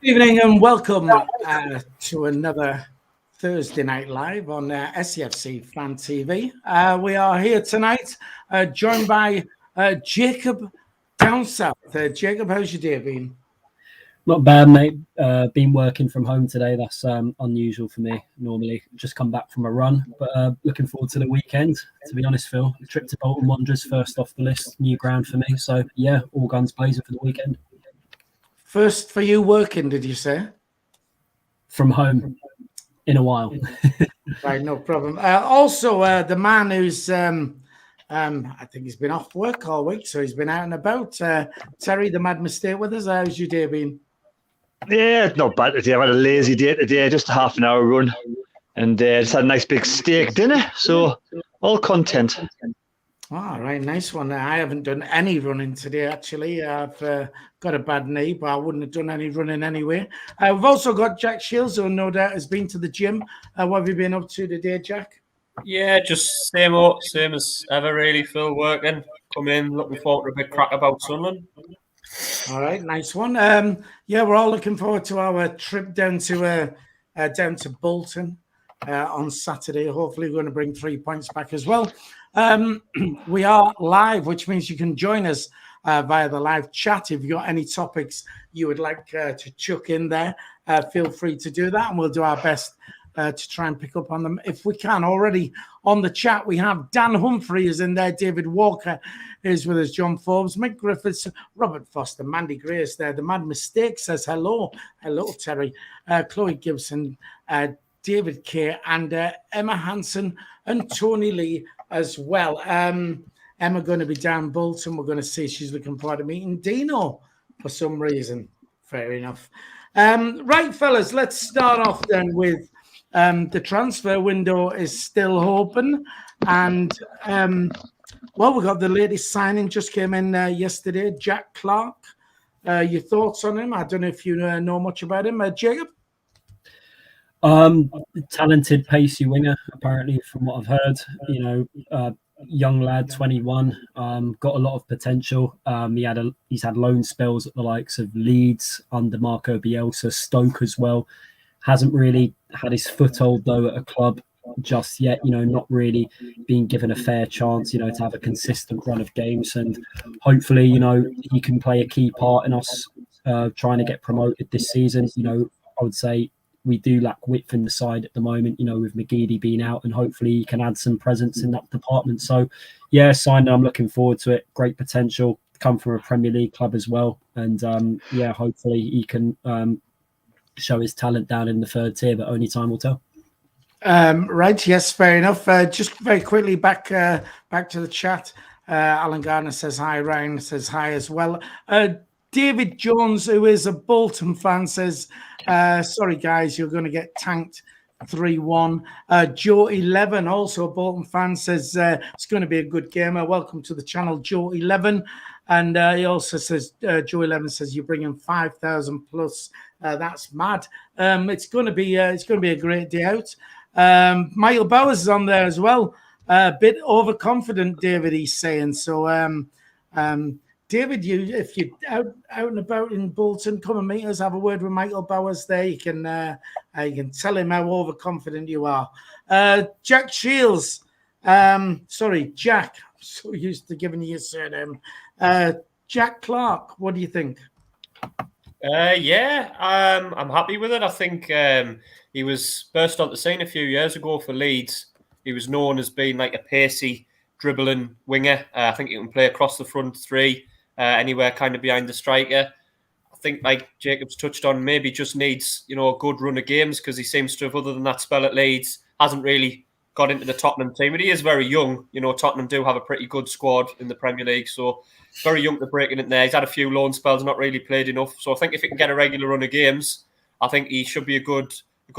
Evening and welcome to another Thursday Night Live on SAFC Fan TV. We are here tonight, joined by Jacob down south. Jacob, how's your day been? Not bad, mate. Been working from home today. That's unusual for me. Normally, just come back from a run, but looking forward to the weekend. To be honest, Phil, the trip to Bolton Wanderers first off the list, new ground for me. So yeah, all guns blazing for the weekend. First for you working, did you say? From home in a while. Right, no problem. Also, the man who's, I think he's been off work all week, so he's been out and about. Terry, the Mad Mistake with us. How's your day been? Yeah, not bad today. I've had a lazy day today, just a half an hour run, and just had a nice big steak dinner. So all content. All right, nice one. I haven't done any running today, actually. I've got a bad knee, but I wouldn't have done any running anyway. We've also got Jack Shields, who no doubt has been to the gym. What have you been up to today, Jack? Yeah, just same as ever, really. Phil, working, coming in, looking forward to a big crack about Sunderland. All right, nice one. Yeah, we're all looking forward to our trip down to Bolton on Saturday. Hopefully, we're going to bring 3 points back as well. We are live, which means you can join us via the live chat. If you've got any topics you would like to chuck in there, feel free to do that, and we'll do our best to try and pick up on them if we can. Already on the chat, we have Dan Humphrey is in there, David Walker is with us, John Forbes, Mick Griffiths, Robert Foster, Mandy Gray is there. The Mad Mistake says hello. Hello, Terry. Chloe Gibson, David Kay, and Emma Hansen and Tony Lee as well. Emma going to be down Bolton. We're going to see she's looking forward to meeting Dino for some reason. Fair enough. Right, fellas, let's start off then with the transfer window is still open. And, well, we got the latest signing just came in yesterday, Jack Clark. Your thoughts on him? I don't know if you know much about him. Jacob? Talented, pacey winger, apparently, from what I've heard. Young lad, 21, got a lot of potential. He's had loan spells at the likes of Leeds under Marco Bielsa, Stoke as well. Hasn't really had his foothold though at a club just yet. Not really being given a fair chance. To have a consistent run of games, and hopefully, he can play a key part in us trying to get promoted this season. I would say we do lack width in the side at the moment, with McGeady being out, and hopefully he can add some presence in that department. So, yeah, signing, I'm looking forward to it. Great potential, come from a Premier League club as well. And, hopefully he can show his talent down in the third tier, but only time will tell. Right, yes, fair enough. Just very quickly back to the chat. Alan Gardner says hi, Ryan says hi as well. David Jones, who is a Bolton fan, says, sorry, guys, you're going to get tanked 3-1. Joe 11, also a Bolton fan, says it's going to be a good game. Welcome to the channel, Joe 11. And he also says, Joe 11 says, you're bringing 5,000 plus. That's mad. It's going to be a great day out. Michael Bowers is on there as well. A bit overconfident, David, he's saying. So, David, if you're out and about in Bolton, come and meet us. Have a word with Michael Bowers there. You can tell him how overconfident you are. Jack Shields. Sorry, Jack. I'm so used to giving you a surname. Jack Clark, what do you think? I'm happy with it. I think he was burst onto the scene a few years ago for Leeds. He was known as being like a pacey, dribbling winger. I think he can play across the front three. Anywhere kind of behind the striker. I think, like Jacob's touched on, maybe just needs, a good run of games because he seems to have, other than that spell at Leeds, hasn't really got into the Tottenham team. But he is very young. Tottenham do have a pretty good squad in the Premier League, so very young to break in there. He's had a few loan spells, not really played enough. So I think if he can get a regular run of games, I think he should be a good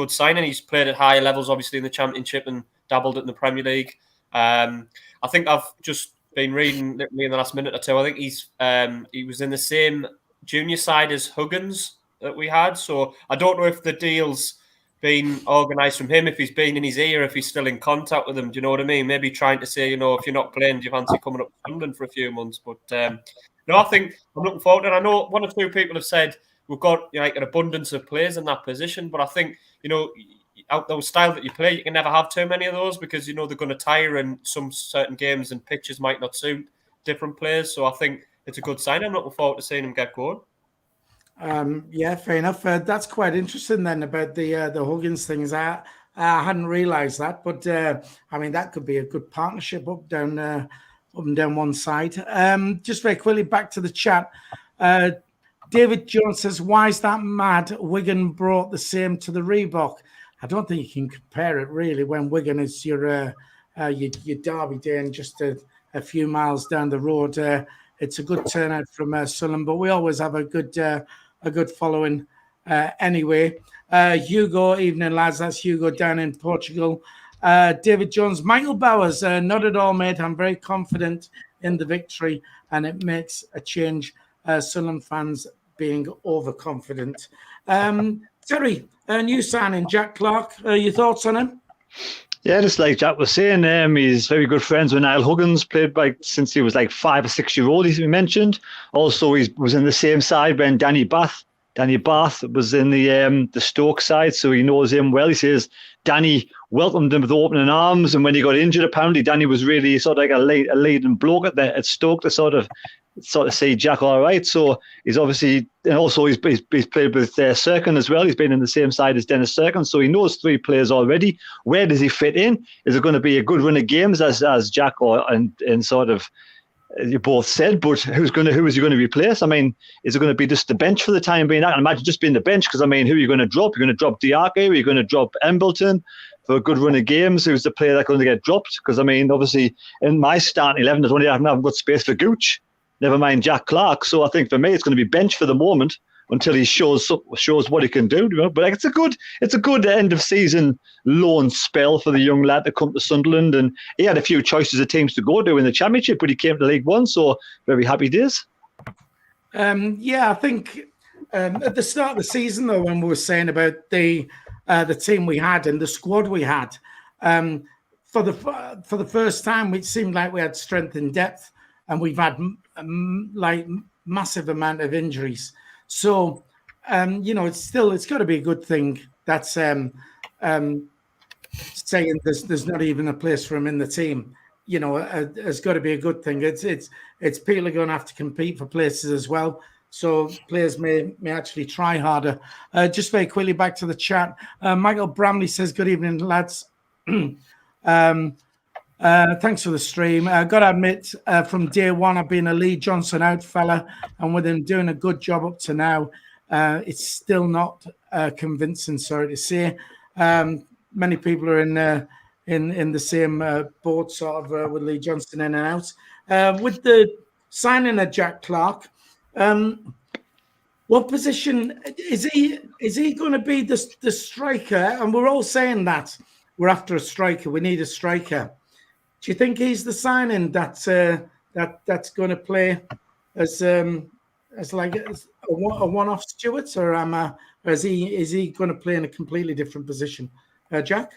signing. He's played at higher levels, obviously, in the Championship and dabbled in the Premier League. I think I've just been reading literally in the last minute or two. I think he was in the same junior side as Huggins that we had. So I don't know if the deal's been organised from him, if he's been in his ear, if he's still in contact with him. Do you know what I mean? Maybe trying to say, if you're not playing, do you fancy coming up to Sunderland for a few months? But no, I think I'm looking forward. And I know one or two people have said we've got like an abundance of players in that position. But I think out those style that you play, you can never have too many of those because they're going to tire, and some certain games and pitches might not suit different players. So I think it's a good sign. I'm looking forward to seeing him get going. Yeah, fair enough. That's quite interesting then about the Huggins things. I hadn't realised that, but I mean that could be a good partnership up and down one side. Just very quickly back to the chat. David Jones says, "Why is that mad? Wigan brought the same to the Reebok." I don't think you can compare it really when Wigan is your derby day and just a few miles down the road. It's a good turnout from Sunderland, but we always have a good following anyway. Hugo, evening lads. That's Hugo down in Portugal. David Jones, Michael Bowers, not at all, mate. I'm very confident in the victory, and it makes a change. Sunderland fans being overconfident. Terry, a new signing, Jack Clark. Your thoughts on him? Yeah, just like Jack was saying, he's very good friends with Niall Huggins, played since he was like 5 or 6 year old, he mentioned. Also, he was in the same side when Danny Bath was in the Stoke side, so he knows him well. He says Danny welcomed him with opening arms, and when he got injured, apparently Danny was really sort of like a leading bloke at Stoke to sort of say Jack all right. So he's obviously, and also he's played with Serkin as well. He's been in the same side as Dennis Serkin, so he knows 3 players already. Where does he fit in? Is it going to be a good run of games as Jack and sort of you both said, but who is he going to replace? I mean, is it going to be just the bench for the time being? I can imagine just being the bench, because I mean, who are you going to drop? You're going to drop Diake, or you're going to drop Embleton for a good run of games? Who's the player that's going to get dropped? Because I mean, obviously in my starting 11, I haven't got space for Gooch, never mind Jack Clark. So I think for me, it's going to be bench for the moment until he shows what he can do. But like, it's a good end of season loan spell for the young lad to come to Sunderland, and he had a few choices of teams to go to in the Championship, but he came to League One, so very happy days. Yeah, I think at the start of the season, though, when we were saying about the team we had and the squad we had, for the first time, it seemed like we had strength and depth, and we've had like massive amount of injuries. So, it's got to be a good thing. That's saying there's not even a place for him in the team. It's got to be a good thing. It's people are going to have to compete for places as well. So players may actually try harder. Just very quickly back to the chat. Michael Bramley says, "Good evening, lads." Thanks for the stream. Got to admit, from day one, I've been a Lee Johnson out fella, and with him doing a good job up to now, it's still not convincing. Sorry to say, many people are in the same boat, sort of, with Lee Johnson in and out. With the signing of Jack Clark, what position is he? Is he going to be the striker? And we're all saying that we're after a striker. We need a striker. Do you think he's the signing that's going to play as like a one-off Stewart, or is he going to play in a completely different position? Jack?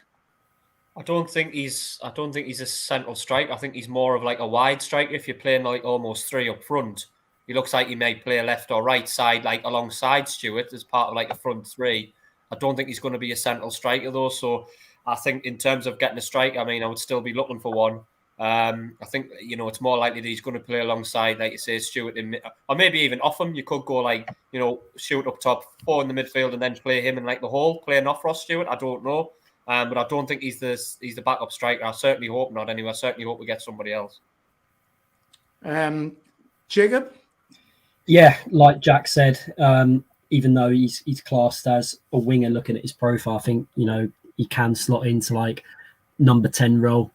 I don't think he's a central striker. I think he's more of like a wide striker. If you're playing like almost 3 up front, he looks like he may play left or right side, like alongside Stewart as part of like a front 3. I don't think he's going to be a central striker though. So I think in terms of getting a striker, I mean, I would still be looking for one. I think, it's more likely that he's going to play alongside, like you say, Stewart, or maybe even off him. You could go like, Stewart up top, 4 in the midfield, and then play him in like the hole, playing off Ross Stewart. I don't know. But I don't think he's the backup striker. I certainly hope not anyway. I certainly hope we get somebody else. Jacob? Yeah, like Jack said, even though he's classed as a winger, looking at his profile, I think, he can slot into like number 10 role,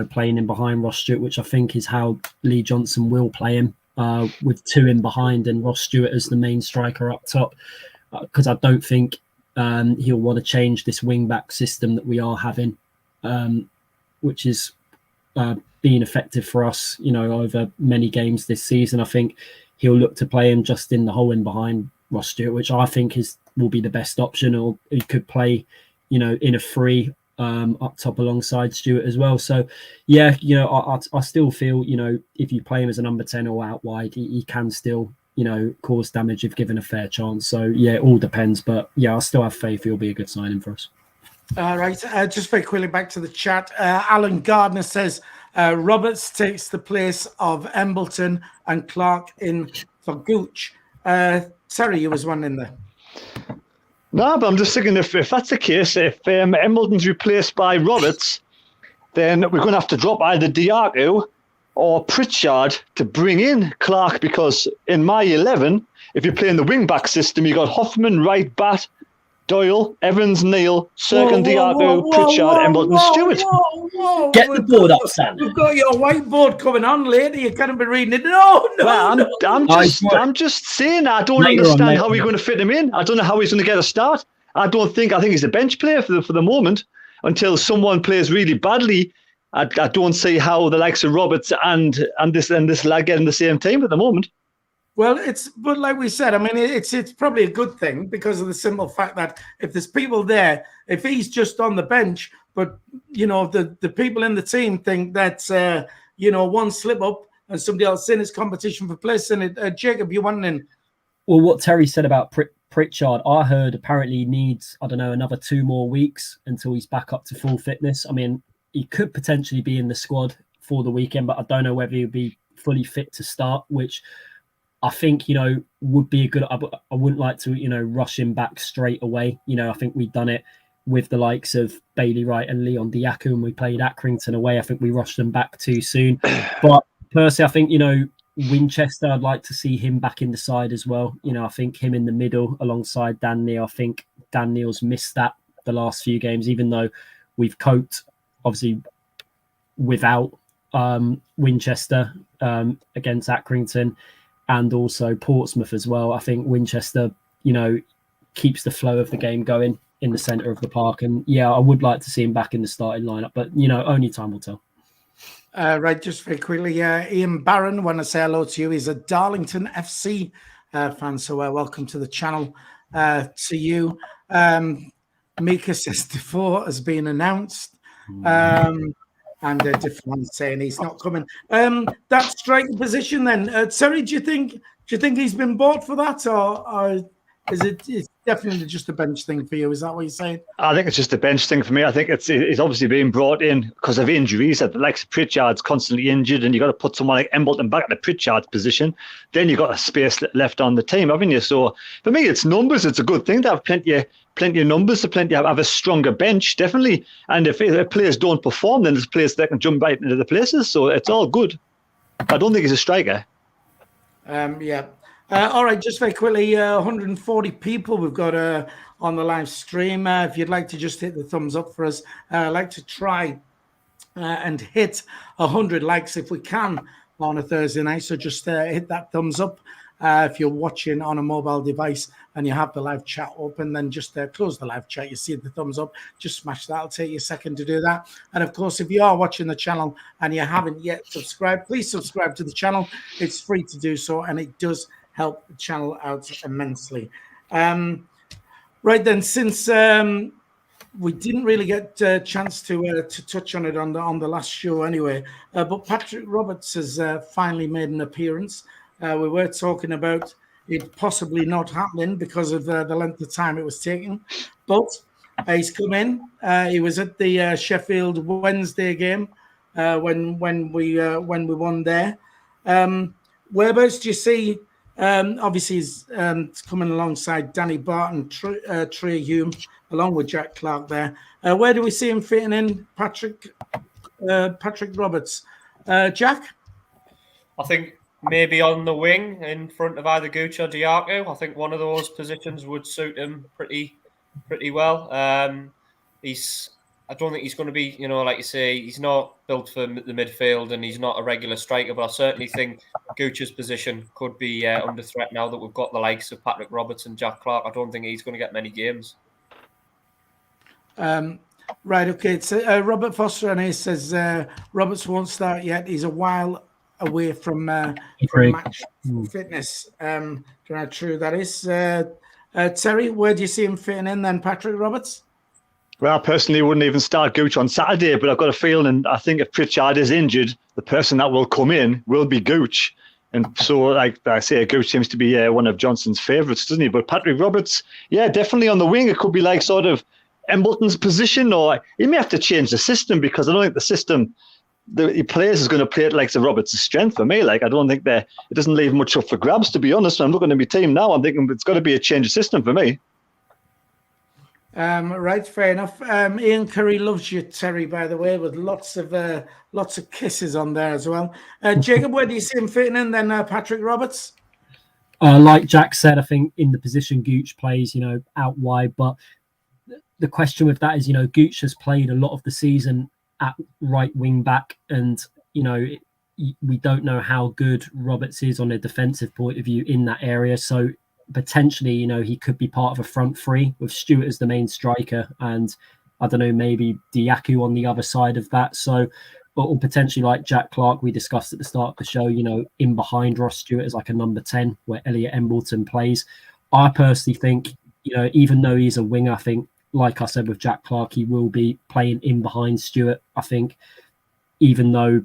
playing in behind Ross Stewart, which I think is how Lee Johnson will play him, with 2 in behind and Ross Stewart as the main striker up top, because I don't think he'll want to change this wing-back system that we are having, which is being effective for us, over many games this season. I think he'll look to play him just in the hole in behind Ross Stewart, which I think will be the best option, or he could play in a free up top alongside Stewart as well. So, yeah, I still feel, if you play him as a number 10 or out wide, he can still, cause damage if given a fair chance. So yeah, it all depends. But yeah, I still have faith he'll be a good signing for us. All right. Just very quickly back to the chat. Alan Gardner says Roberts takes the place of Embleton and Clark in for Gooch. Terry, you was one in there. No, but I'm just thinking if that's the case, if Embleton's replaced by Roberts, then we're going to have to drop either Diaco or Pritchard to bring in Clark, because in my 11, if you play in the wing-back system, you got Hoffman, Wright, Bat, Doyle, Evans, Neil, Serkin, Diaco, Pritchard, Embleton, Stewart. Get the board up, Sam. We've got your whiteboard coming on later. You can't be reading it. No. I'm just saying, I don't understand how we're going to fit him in. I don't know how he's going to get a start. I think he's a bench player for the moment until someone plays really badly. I don't see how the likes of Roberts and this lad get in the same team at the moment. Well, but like we said, I mean, it's probably a good thing because of the simple fact that if there's people there, if he's just on the bench, but the people in the team think that one slip up and somebody else in, it's competition for place. And Jacob, you want in? Well, what Terry said about Pritchard, I heard apparently he needs, I don't know, another 2 more weeks until he's back up to full fitness. I mean, he could potentially be in the squad for the weekend, but I don't know whether he'll be fully fit to start, which I think, would be a good. I wouldn't like to, rush him back straight away. I think we've done it with the likes of Bailey Wright and Leon Diaco, and we played Accrington away. I think we rushed them back too soon. But personally, I think, Winchester, I'd like to see him back in the side as well. I think him in the middle alongside Dan Neil. I think Dan Neil's missed that the last few games, even though we've coped, obviously, without Winchester against Accrington. And also Portsmouth as well. I think Winchester, keeps the flow of the game going in the centre of the park. And yeah, I would like to see him back in the starting lineup, but only time will tell. Right, just very quickly, Ian Barron, want to say hello to you. He's a Darlington FC fan, so welcome to the channel. To you, Mika says Defoe has been announced. And a different one saying he's not coming. That striking position then, Terry, do you think he's been bought for that, or is it's definitely just a bench thing for you? Is that what you're saying? I think it's just a bench thing for me. I think it's obviously being brought in because of injuries. That the likes of Pritchard's constantly injured, and you got to put someone like Embleton back at the Pritchard's position. Then you got a space left on the team, haven't you? So for me, it's numbers. It's a good thing to have plenty of numbers, to have a stronger bench, definitely. And if players don't perform, then there's players that can jump right into the places. So it's all good. I don't think he's a striker. Yeah. All right, just very quickly, 140 people we've got on the live stream. If you'd like to just hit the thumbs up for us, I'd like to try and hit 100 likes if we can on a Thursday night. So just hit that thumbs up. If you're watching on a mobile device and you have the live chat open, then just close the live chat. You see the thumbs up, just smash that. It'll take you a second to do that. And of course, if you are watching the channel and you haven't yet subscribed, please subscribe to the channel. It's free to do so, and it does help the channel out immensely. Right then, since we didn't really get a chance to touch on it on the last show anyway, but Patrick Roberts has finally made an appearance. We were talking about it possibly not happening because of the length of time it was taking, but he's come in. He was at the Sheffield Wednesday game when we won there. Whereabouts do you see? Obviously, he's coming alongside Danny Barton, Trey Hume, along with Jack Clark there. Where do we see him fitting in, Patrick Roberts? Jack? I think maybe on the wing in front of either Gooch or Diaco. I think one of those positions would suit him pretty well. I don't think he's going to be, like you say, he's not built for the midfield and he's not a regular striker, but I certainly think Gooch's position could be under threat now that we've got the likes of Patrick Roberts and Jack Clark. I don't think he's going to get many games. Right, okay. So Robert Foster, and he says Roberts won't start yet. He's a while away from match fitness. Do you know how true that is? Terry, where do you see him fitting in then, Patrick Roberts? Well, I personally wouldn't even start Gooch on Saturday, but I've got a feeling, and I think if Pritchard is injured, the person that will come in will be Gooch. And so, like I say, Gooch seems to be one of Johnson's favourites, doesn't he? But Patrick Roberts, yeah, definitely on the wing. It could be like sort of Embleton's position, or he may have to change the system, because I don't think the system the players is going to play it like the Roberts' strength for me. Like, I don't think it doesn't leave much up for grabs, to be honest. When I'm looking at my team now, I'm thinking it's got to be a change of system for me. Right, fair enough. Ian Curry loves you, Terry, by the way, with lots of kisses on there as well. Jacob, where do you see him fitting in then, Patrick Roberts? Like Jack said, I think in the position Gooch plays, out wide. But the question with that is, Gooch has played a lot of the season at right wing back, and we don't know how good Roberts is on a defensive point of view in that area. So potentially, he could be part of a front three with Stewart as the main striker, and I don't know, maybe Diaku on the other side of that. So, or potentially like Jack Clark, we discussed at the start of the show, in behind Ross Stewart as like a number 10 where Elliot Embleton plays. I personally think, even though he's a winger, I think, like I said with Jack Clark, he will be playing in behind Stewart. I think even though,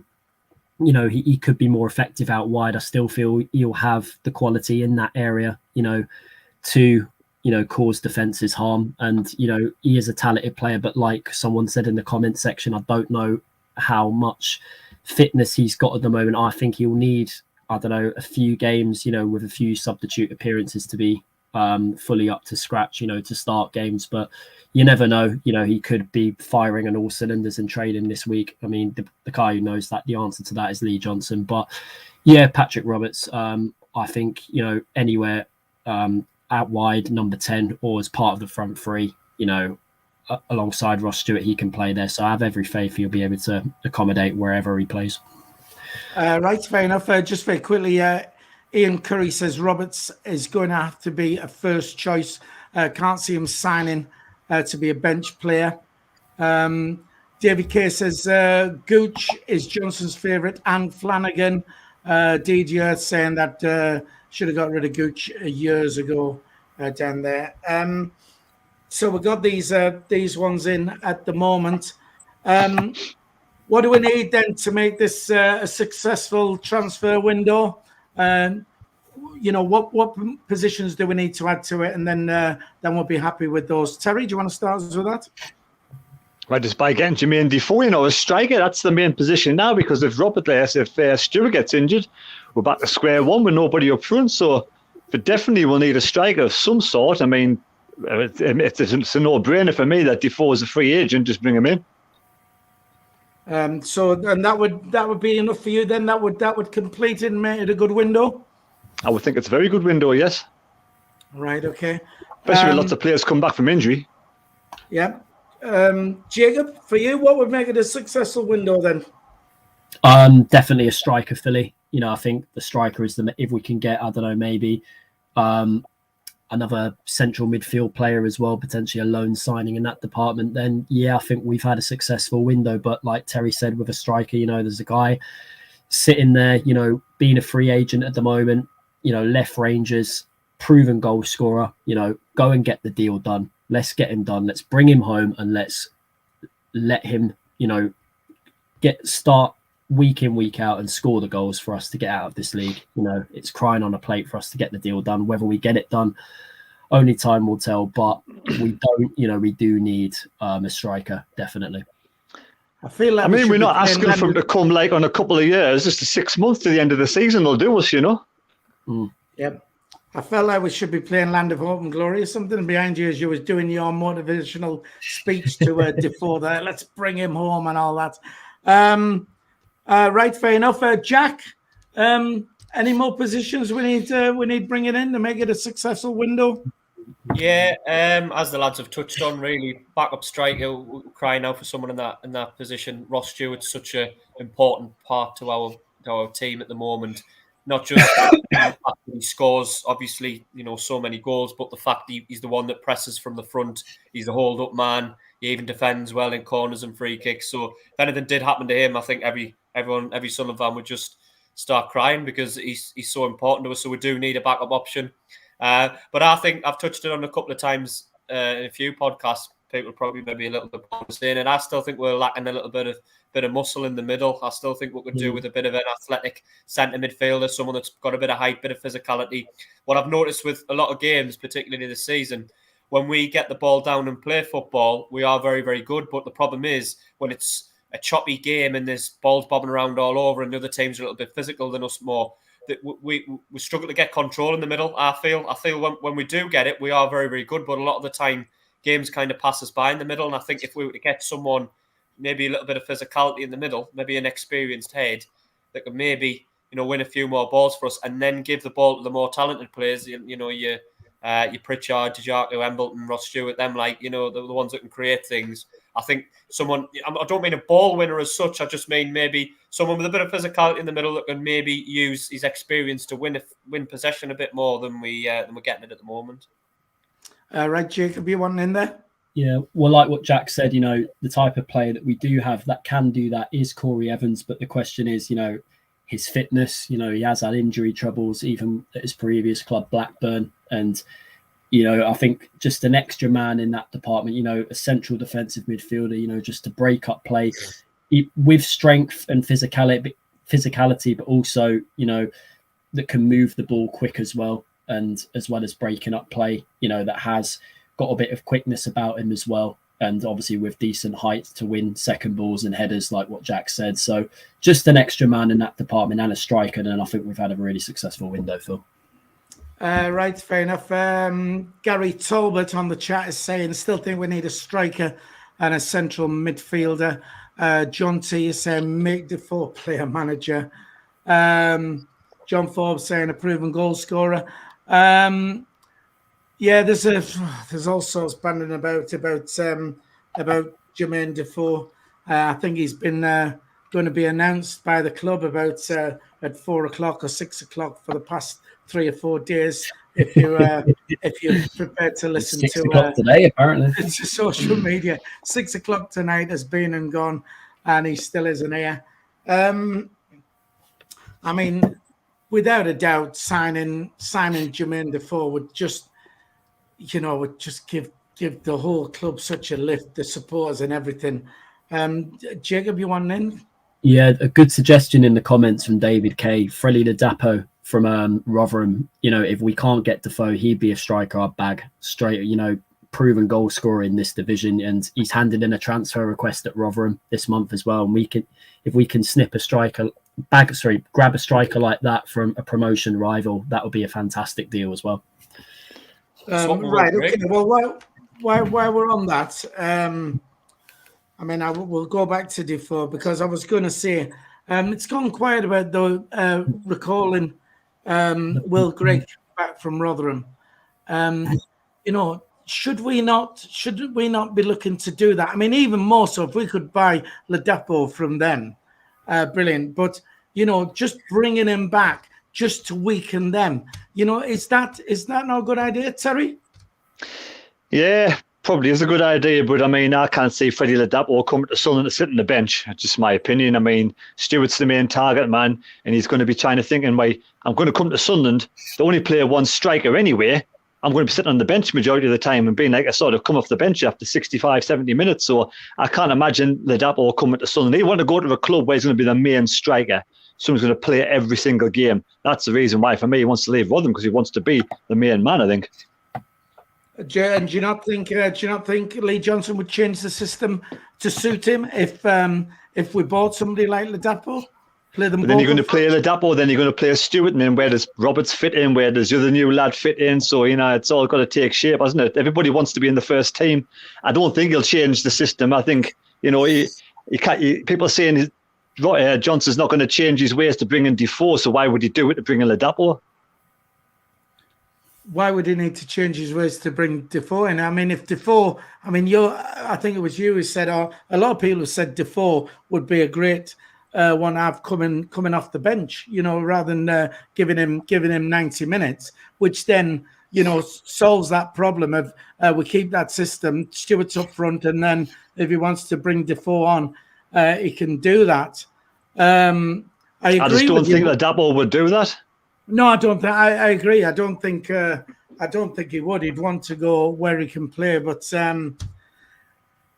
he could be more effective out wide, I still feel he'll have the quality in that area, to, cause defences harm. And, he is a talented player, but like someone said in the comment section, I don't know how much fitness he's got at the moment. I think he'll need, I don't know, a few games, with a few substitute appearances to be fully up to scratch, to start games. But you never know, he could be firing on all cylinders in training this week. I mean, the guy who knows that the answer to that is Lee Johnson. But yeah, Patrick Roberts, I think, anywhere out wide, number 10, or as part of the front three, alongside Ross Stewart, he can play there. So I have every faith he'll be able to accommodate wherever he plays. Right, fair enough. Just very quickly, Ian Curry says Roberts is going to have to be a first choice. Can't see him signing to be a bench player. David Kay says Gooch is Johnson's favourite, and Flanagan. Didier saying that should have got rid of Gooch years ago down there. So we've got these ones in at the moment. What do we need then to make this a successful transfer window? What positions do we need to add to it, and then we'll be happy with those. Terry, do you want to start us with that? Right, just by getting Jermaine Defoe, a striker, that's the main position now, because if Stewart gets injured, we're back to square one with nobody up front. So definitely we'll need a striker of some sort. I mean, it's a no-brainer for me that Defoe is a free agent. Just bring him in. So that would be enough for you then. That would complete it and make it a good window. I would think it's a very good window, yes. Right. Okay. Especially with lots of players come back from injury. Yeah. Jacob, for you, what would make it a successful window then? Definitely a striker, Philly. I think the striker is if we can get, I don't know, maybe another central midfield player as well, potentially a loan signing in that department, then yeah, I think we've had a successful window. But like Terry said, with a striker, there's a guy sitting there, being a free agent at the moment, left Rangers, proven goal scorer, go and get the deal done. Let's get him done. Let's bring him home and let's let him, start week in, week out and score the goals for us to get out of this league. It's crying on a plate for us to get the deal done. Whether we get it done, only time will tell. But we don't, we do need a striker, definitely. I feel like we're not asking for him to come like on a couple of years, just 6 months to the end of the season. They'll do us, Yep. I felt like we should be playing Land of Hope and Glory or something behind you as you was doing your motivational speech to Defoe there. Let's bring him home and all that. Right, fair enough. Jack, any more positions we need bringing in to make it a successful window? Yeah, as the lads have touched on, really backup striker, crying out for someone in that position. Ross Stewart's such an important part to our team at the moment. Not just the fact that he scores, obviously, so many goals, but the fact that he's the one that presses from the front. He's the hold-up man. He even defends well in corners and free kicks. So if anything did happen to him, I think every Sunderland fan would just start crying, because he's so important to us. So we do need a backup option. But I think I've touched it on a couple of times in a few podcasts. people probably maybe a little bit saying, and I still think we're lacking a little bit of muscle in the middle. I still think we could do with a bit of an athletic centre midfielder, someone that's got a bit of height, bit of physicality. What I've noticed with a lot of games, particularly this season, when we get the ball down and play football, we are very, very good. But the problem is when it's a choppy game and there's balls bobbing around all over and the other team's a little bit physical than us more, that we struggle to get control in the middle. I feel when we do get it, we are very, very good. But a lot of the time, games kind of pass us by in the middle. And I think if we were to get someone, maybe a little bit of physicality in the middle, maybe an experienced head that could maybe, win a few more balls for us and then give the ball to the more talented players, your Pritchard, Dijaku, Embleton, Ross Stewart, them the ones that can create things. I think someone, I don't mean a ball winner as such, I just mean maybe someone with a bit of physicality in the middle that can maybe use his experience to win possession a bit more than we're getting it at the moment. Right, Jacob, you want in there? Yeah, well, like what Jack said, the type of player that we do have that can do that is Corey Evans. But the question is, his fitness. He has had injury troubles even at his previous club, Blackburn. And, I think just an extra man in that department, a central defensive midfielder, just to break up play with strength and physicality, but also, that can move the ball quick as well. And as well as breaking up play, that has got a bit of quickness about him as well. And obviously with decent height to win second balls and headers, like what Jack said. So just an extra man in that department and a striker. And I think we've had a really successful window, Phil. Right, fair enough. Gary Talbot on the chat is saying, still think we need a striker and a central midfielder. John T is saying, make Defoe player manager. John Forbes saying, a proven goal scorer. Yeah, there's all sorts banding about Jermaine Defoe. I think he's been going to be announced by the club about at 4 o'clock or 6 o'clock for the past 3 or 4 days. If you're prepared to listen 6 to o'clock today, apparently it's social media. 6 o'clock tonight has been and gone, and he still isn't here. I mean, without a doubt, signing Jermaine Defoe would just give the whole club such a lift, the supporters and everything. Jacob, you want in? Yeah, a good suggestion in the comments from David K. Frelly Ladapo from Rotherham. If we can't get Defoe, he'd be a striker I'd bag straight. Proven goal scorer in this division, and he's handed in a transfer request at Rotherham this month as well. And if we can grab a striker like that from a promotion rival, that would be a fantastic deal as well. Right. Okay. Well, while we're on that, we'll go back to Defoe because I was going to say it's gone quiet about recalling Will Grigg back from Rotherham. Should we not be looking to do that? I mean, even more so if we could buy Ladapo from them, brilliant. But just bringing him back just to weaken them. Is that not a good idea, Terry? Yeah, probably is a good idea, but I can't see Freddie Ladapo coming to Sunderland to sit on the bench. That's just my opinion. Stewart's the main target man, and he's going to be trying to think, I'm going to come to Sunderland, the only player one striker anyway. I'm going to be sitting on the bench majority of the time and being like a sort of come off the bench after 65, 70 minutes. So I can't imagine Ladapo coming to Sunderland. He want to go to a club where he's going to be the main striker. Someone's going to play every single game. That's the reason why, for me, he wants to leave Rotherham, because he wants to be the main man, I think. And do you not think Lee Johnson would change the system to suit him if we bought somebody like Ladapo? Play them. But then you're going to play Ladapo, then you're going to play Stewart, and then where does Roberts fit in? Where does the other new lad fit in? So it's all got to take shape, hasn't it? Everybody wants to be in the first team. I don't think he'll change the system. I think he can't. People are saying Johnson's not going to change his ways to bring in Defoe. So why would he do it to bring in Ladapo? Why would he need to change his ways to bring Defoe in? I mean, if Defoe, I think it was you who said, or a lot of people have said Defoe would be a great one to have coming off the bench, rather than giving him 90 minutes, which then, solves that problem of we keep that system, Stewart's up front, and then if he wants to bring Defoe on, he can do that. I just don't think Ladapo would do that. No, I don't think. I agree. I don't think he would. He'd want to go where he can play. But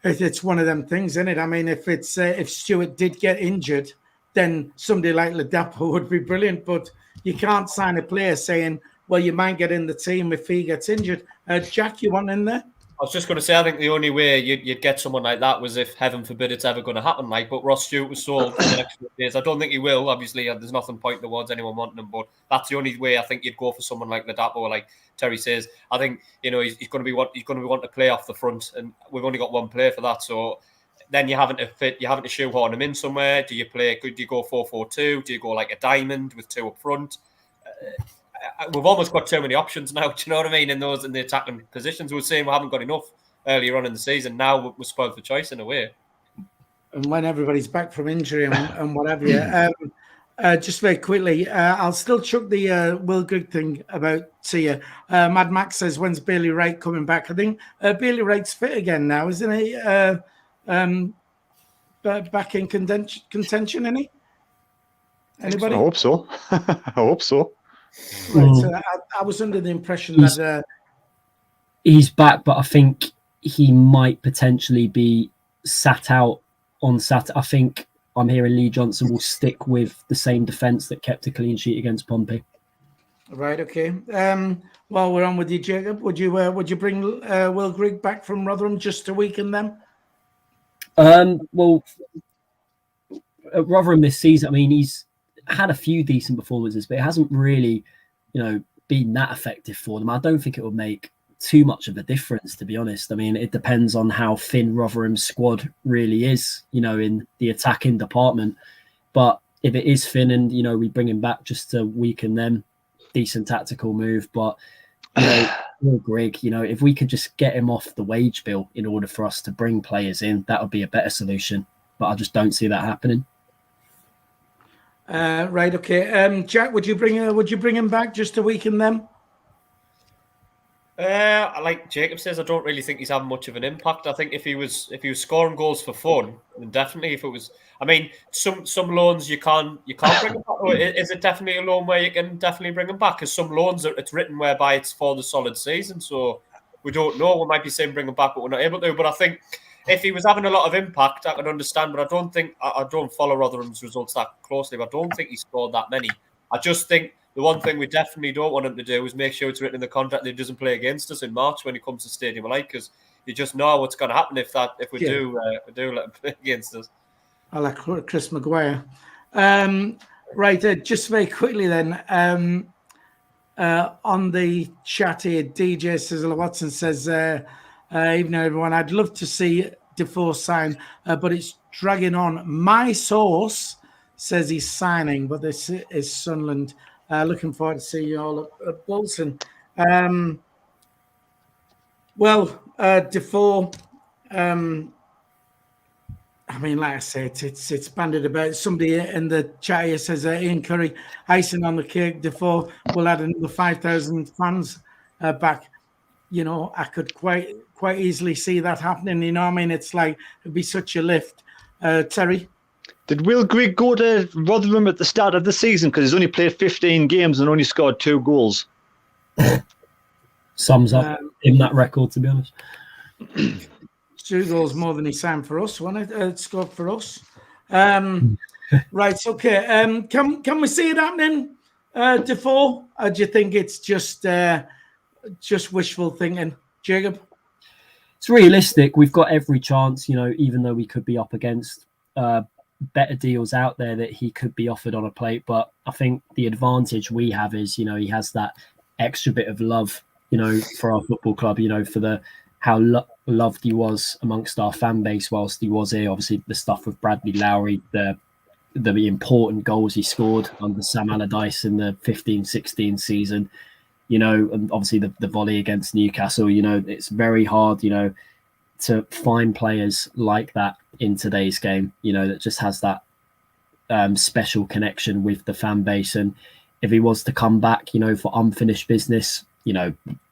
It's one of them things, isn't it? I mean, if Stewart did get injured, then somebody like Ladapo would be brilliant. But you can't sign a player saying, well, you might get in the team if he gets injured. Jack, you want in there? I was just going to say, I think the only way you'd get someone like that was if, heaven forbid, it's ever going to happen. But Ross Stewart was sold for the next few days. I don't think he will. Obviously, there's nothing pointing towards anyone wanting him, but that's the only way I think you'd go for someone like Ladapo, like Terry says. I think he's going to be wanting to play off the front, and we've only got one player for that. So then you're having to shoehorn him in somewhere. Do you go 4-4-2? Do you go like a diamond with two up front? We've almost got too many options now. Do you know what I mean? In the attacking positions, we were saying we haven't got enough earlier on in the season. Now we're spoiled for choice in a way. And when everybody's back from injury and whatever, just very quickly, I'll still chuck the Will Grigg thing about to you. Mad Max says, when's Bailey Wright coming back? I think Bailey Wright's fit again now, isn't he? Back in contention, isn't he? Anybody? I hope so. I hope so. Right, so I was under the impression that he's back, but I think he might potentially be sat out on Saturday. I think I'm hearing Lee Johnson will stick with the same defence that kept a clean sheet against Pompey. Right. Okay. While we're on with you, Jacob, would you bring Will Grigg back from Rotherham just to weaken them? Well, at Rotherham this season, I mean, he's had a few decent performances, but it hasn't really, been that effective for them. I don't think it will make too much of a difference, to be honest. I mean, it depends on how thin Rotherham's squad really is, in the attacking department. But if it is thin and, we bring him back just to weaken them, decent tactical move. But, Will Grigg, if we could just get him off the wage bill in order for us to bring players in, that would be a better solution. But I just don't see that happening. Right. Okay. Jack, would you bring him back just to weaken them? Like Jacob says, I don't really think he's having much of an impact. I think if he was scoring goals for fun, then definitely. If it was, I mean, some loans you can't bring him back. Or is it definitely a loan where you can definitely bring him back? Because some loans it's written whereby it's for the solid season, so we don't know. We might be saying bring him back, but we're not able to. But I think if he was having a lot of impact, I can understand. But I don't think I don't follow Rotherham's results that closely. But I don't think he scored that many. I just think the one thing we definitely don't want him to do is make sure it's written in the contract that he doesn't play against us in March when he comes to Stadium of Light, because you just know what's going to happen if we do let him play against us. I like Chris Maguire. Right, just very quickly then. On the chat here, DJ Sizzle Watson says, evening everyone, I'd love to see Defoe sign, but it's dragging on. My source says he's signing, but this is Sunderland. Looking forward to seeing you all at Bolton. Defoe, I mean, like I say, it's banded about. Somebody in the chat here says Ian Curry, icing on the cake. Defoe will add another 5,000 fans back. I could quite easily see that happening. You know what I mean? It's like it'd be such a lift. Terry? Did Will Grigg go to Rotherham at the start of the season because he's only played 15 games and only scored 2 goals? Sums up in that record, to be honest. 2 goals more than he signed for us, wasn't it? Scored for us. Right, okay. Can we see it happening, Defoe? Or do you think it's just wishful thinking, Jacob? It's realistic. We've got every chance, even though we could be up against better deals out there that he could be offered on a plate. But I think the advantage we have is, he has that extra bit of love, for our football club, for how loved he was amongst our fan base whilst he was here. Obviously, the stuff with Bradley Lowry, the important goals he scored under Sam Allardyce in the 15-16 season, and obviously the volley against Newcastle. It's very hard, to find players like that in today's game, that just has that special connection with the fan base. And if he was to come back, for unfinished business,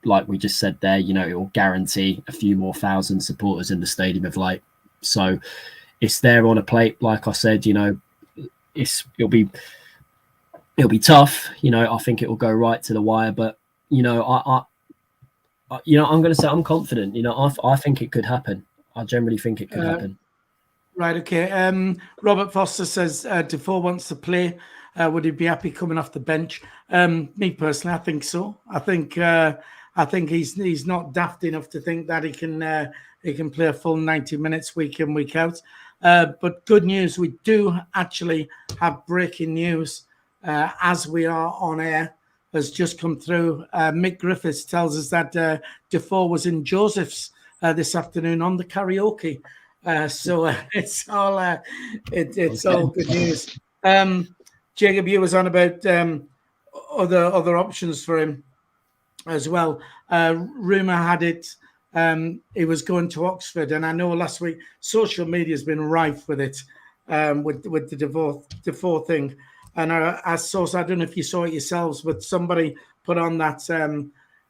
like we just said there, it will guarantee a few more thousand supporters in the Stadium of Light. So it's there on a plate. Like I said, it'll be tough. I think it will go right to the wire, but I'm going to say I'm confident. I think it could happen. I generally think it could happen. Right, okay. Robert Foster says Defoe wants to play. Would he be happy coming off the bench? Me personally, I think so. I think he's not daft enough to think that he can play a full 90 minutes week in, week out. But good news, we do actually have breaking news as we are on air. Has just come through. Mick Griffiths tells us that Defoe was in Joseph's this afternoon on the karaoke. So it's all all good news. Jacob, you was on about other options for him as well. Rumour had it he was going to Oxford, and I know last week social media has been rife with it, with the Defoe thing. And I saw, I don't know if you saw it yourselves, but somebody put on that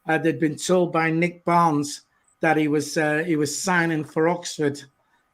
they'd been told by Nick Barnes that he was signing for Oxford,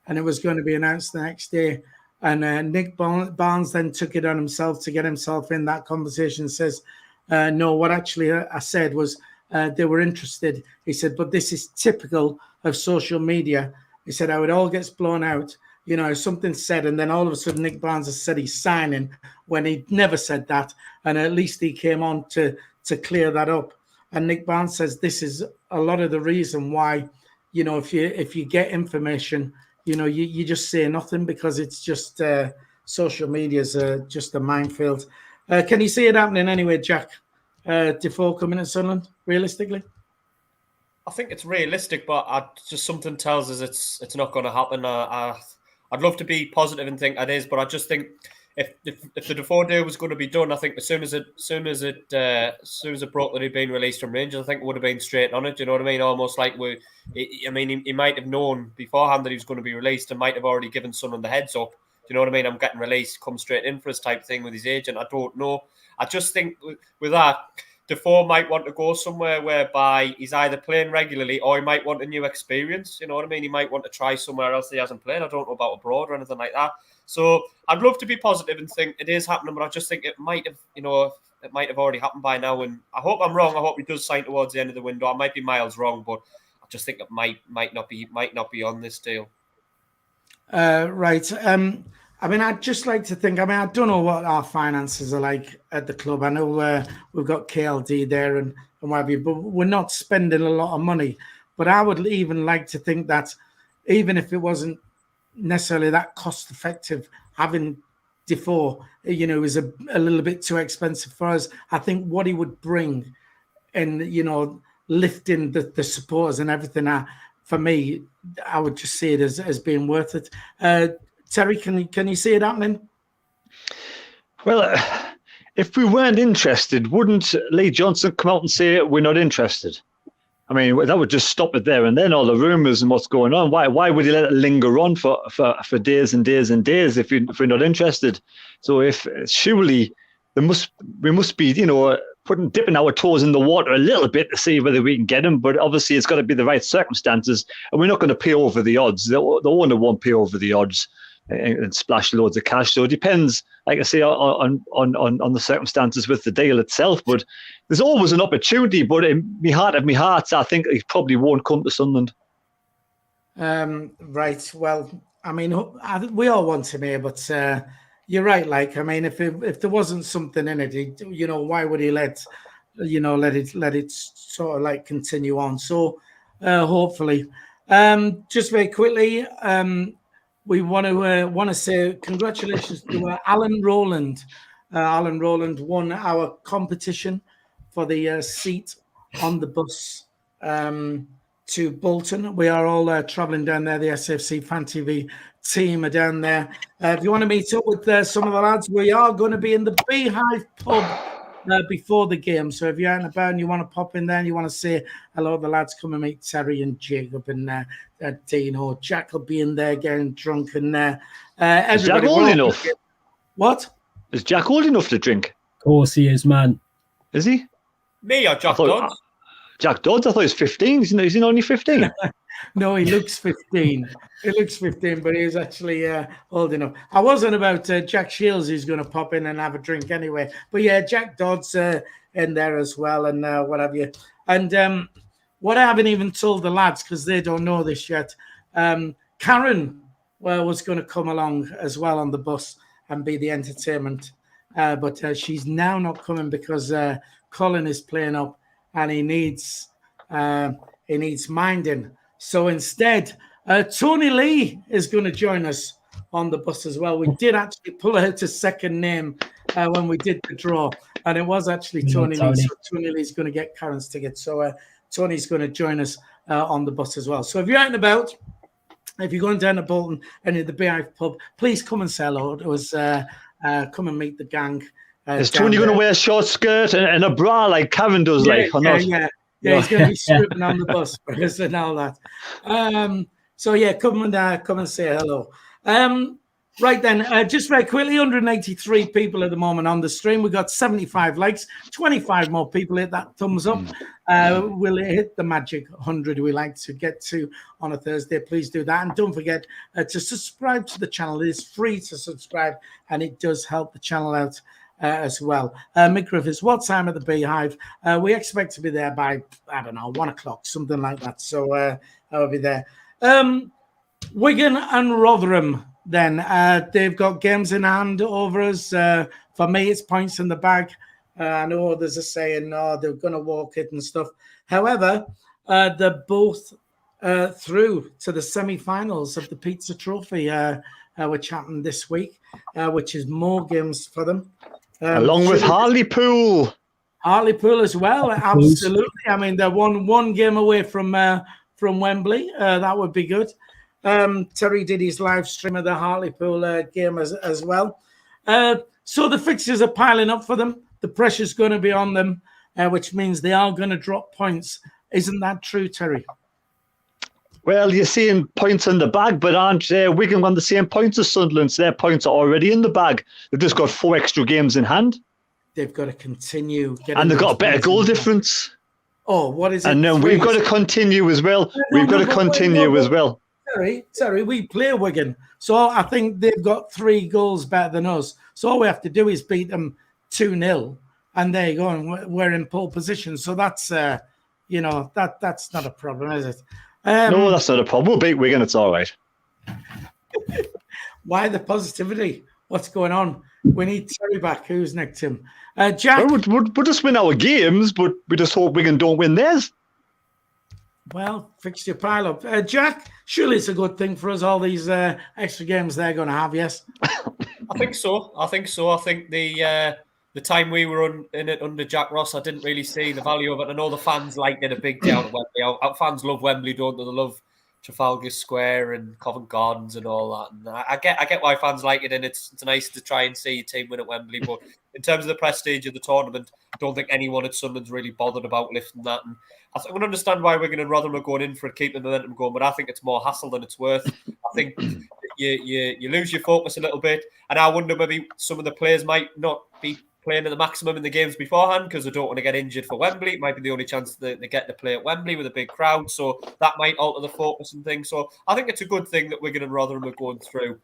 and it was going to be announced the next day. And Nick Barnes then took it on himself to get himself in that conversation. Says, no, what actually I said was they were interested. He said, but this is typical of social media. He said, how it all gets blown out. You know, something said, and then all of a sudden Nick Barnes has said he's signing when he never said that. And at least he came on to clear that up. And Nick Barnes says this is a lot of the reason why, you know, if you get information, you know, you just say nothing, because it's just social media is just a minefield. Can you see it happening anyway, Jack? Defoe coming to Sunderland, realistically? I think it's realistic, but just something tells us it's not going to happen. I'd love to be positive and think it is, but I just think if the Defoe deal was going to be done, I think as soon as it broke that he'd been released from Rangers, I think it would have been straight on it. You know what I mean? Almost like he might have known beforehand that he was going to be released and might have already given someone the heads up. Do you know what I mean? I'm getting released, come straight in for his type thing with his agent. I don't know. I just think with that, Defoe might want to go somewhere whereby he's either playing regularly or he might want a new experience. You know what I mean? He might want to try somewhere else that he hasn't played. I don't know about abroad or anything like that. So I'd love to be positive and think it is happening, but I just think it might have already happened by now. And I hope I'm wrong. I hope he does sign towards the end of the window. I might be miles wrong, but I just think it might not be on this deal. Right. I mean, I'd just like to think, I don't know what our finances are like at the club. I know we've got KLD there and what have you, but we're not spending a lot of money. But I would even like to think that even if it wasn't necessarily that cost effective, having Defoe, you know, is a little bit too expensive for us. I think what he would bring and, you know, lifting the supporters and everything, for me, I would just see it as being worth it. Terry, can you see it happening? Well, if we weren't interested, wouldn't Lee Johnson come out and say we're not interested? I mean, that would just stop it there and then, all the rumours and what's going on. Why would he let it linger on for days and days and days if we're not interested? So surely we must be, you know, dipping our toes in the water a little bit to see whether we can get him. But obviously it's got to be the right circumstances, and we're not going to pay over the odds. The owner won't pay over the odds and splash loads of cash. So it depends, like I say, on the circumstances with the deal itself. But there's always an opportunity. But in my heart of my hearts, I think he probably won't come to Sunderland. Right. Well, I mean, we all want him here, but you're right. Like, I mean, if there wasn't something in it, you know, why would he let it sort of like continue on? So hopefully, just very quickly, we want to say congratulations to Alan Rowland. Alan Rowland won our competition for the seat on the bus to Bolton. We are all travelling down there. The SAFC Fan TV team are down there. If you want to meet up with some of the lads, we are going to be in the Beehive pub before the game. So if you're out and about and you want to pop in there and you want to say hello to the lads, come and meet Terry and Jacob and Dino. Jack will be in there getting drunk and is Jack old enough? What? Is Jack old enough to drink? Of course he is, man. Is he? Me or Jack Dodds? Jack Dodds? I thought he was 15. Is he only 15? No, he looks 15. He looks 15, but he's actually old enough. I wasn't about Jack Shields, who's going to pop in and have a drink anyway. But yeah, Jack Dodds in there as well and what have you. And what I haven't even told the lads, because they don't know this yet, Karen was going to come along as well on the bus and be the entertainment. But she's now not coming because Colin is playing up and he needs minding. So instead, Tony Lee is going to join us on the bus as well. We did actually pull her to second name when we did the draw, and it was actually Tony Lee. So Tony Lee's going to get Karen's ticket. So Tony's going to join us on the bus as well. So if you're out and about, if you're going down to Bolton and at the Beehive pub, please come and say hello to us. Come and meet the gang. Is Tony going to wear a short skirt and a bra like Karen does, Yeah, he's going to be stripping on the bus and all that. So yeah, come and say hello. Right then, just very quickly, 183 people at the moment on the stream. We've got 75 likes, 25 more people hit that thumbs up. We'll hit the magic 100 we like to get to on a Thursday. Please do that. And don't forget to subscribe to the channel. It is free to subscribe, and it does help the channel out as well. Mick Griffiths, what time at the Beehive? We expect to be there by, 1 o'clock, something like that. So I'll be there. Wigan and Rotherham, then. They've got games in hand over us. For me, it's points in the bag. I know others are saying, no, they're going to walk it and stuff. However, they're both through to the semi-finals of the Pizza Trophy, which happened this week, which is more games for them. Along with Hartlepool. Hartlepool as well, absolutely. I mean, they're one game away from Wembley. That would be good. Terry did his live stream of the Hartlepool game as well. So the fixtures are piling up for them. The pressure's going to be on them, which means they are going to drop points. Isn't that true, Terry? Well, you're seeing points in the bag, but aren't Wigan on the same points as Sunderland? So their points are already in the bag. They've just got 4 extra games in hand. They've got to continue. And they've got a better goal difference. Oh, what is it? And then we've got to continue as well. We've got to continue as well. Terry, we play Wigan. So I think they've got 3 goals better than us. So all we have to do is beat them 2-0. And there you go. And we're in pole position. So that's, that's not a problem, is it? No, that's not a problem. We'll beat Wigan. It's all right. Why the positivity? What's going on? We need Terry back. Who's next to him? Jack. We'll just win our games, but we just hope Wigan don't win theirs. Well, fix your pile up. Jack, surely it's a good thing for us, all these extra games they're going to have, yes? I think so. I think the time we were in it under Jack Ross, I didn't really see the value of it. I know the fans liked it a big deal at Wembley. Our fans love Wembley, don't they? They love Trafalgar Square and Covent Gardens and all that. And I get why fans like it, and it's nice to try and see your team win at Wembley. But in terms of the prestige of the tournament, I don't think anyone at Sunderland's really bothered about lifting that. And I can understand why Wigan and Rotherham are going in for keeping the momentum going, but I think it's more hassle than it's worth. I think you lose your focus a little bit, and I wonder maybe some of the players might not be playing at the maximum in the games beforehand because they don't want to get injured for Wembley. It might be the only chance they get to play at Wembley with a big crowd, so that might alter the focus and things. So I think it's a good thing that Wigan and Rotherham are going through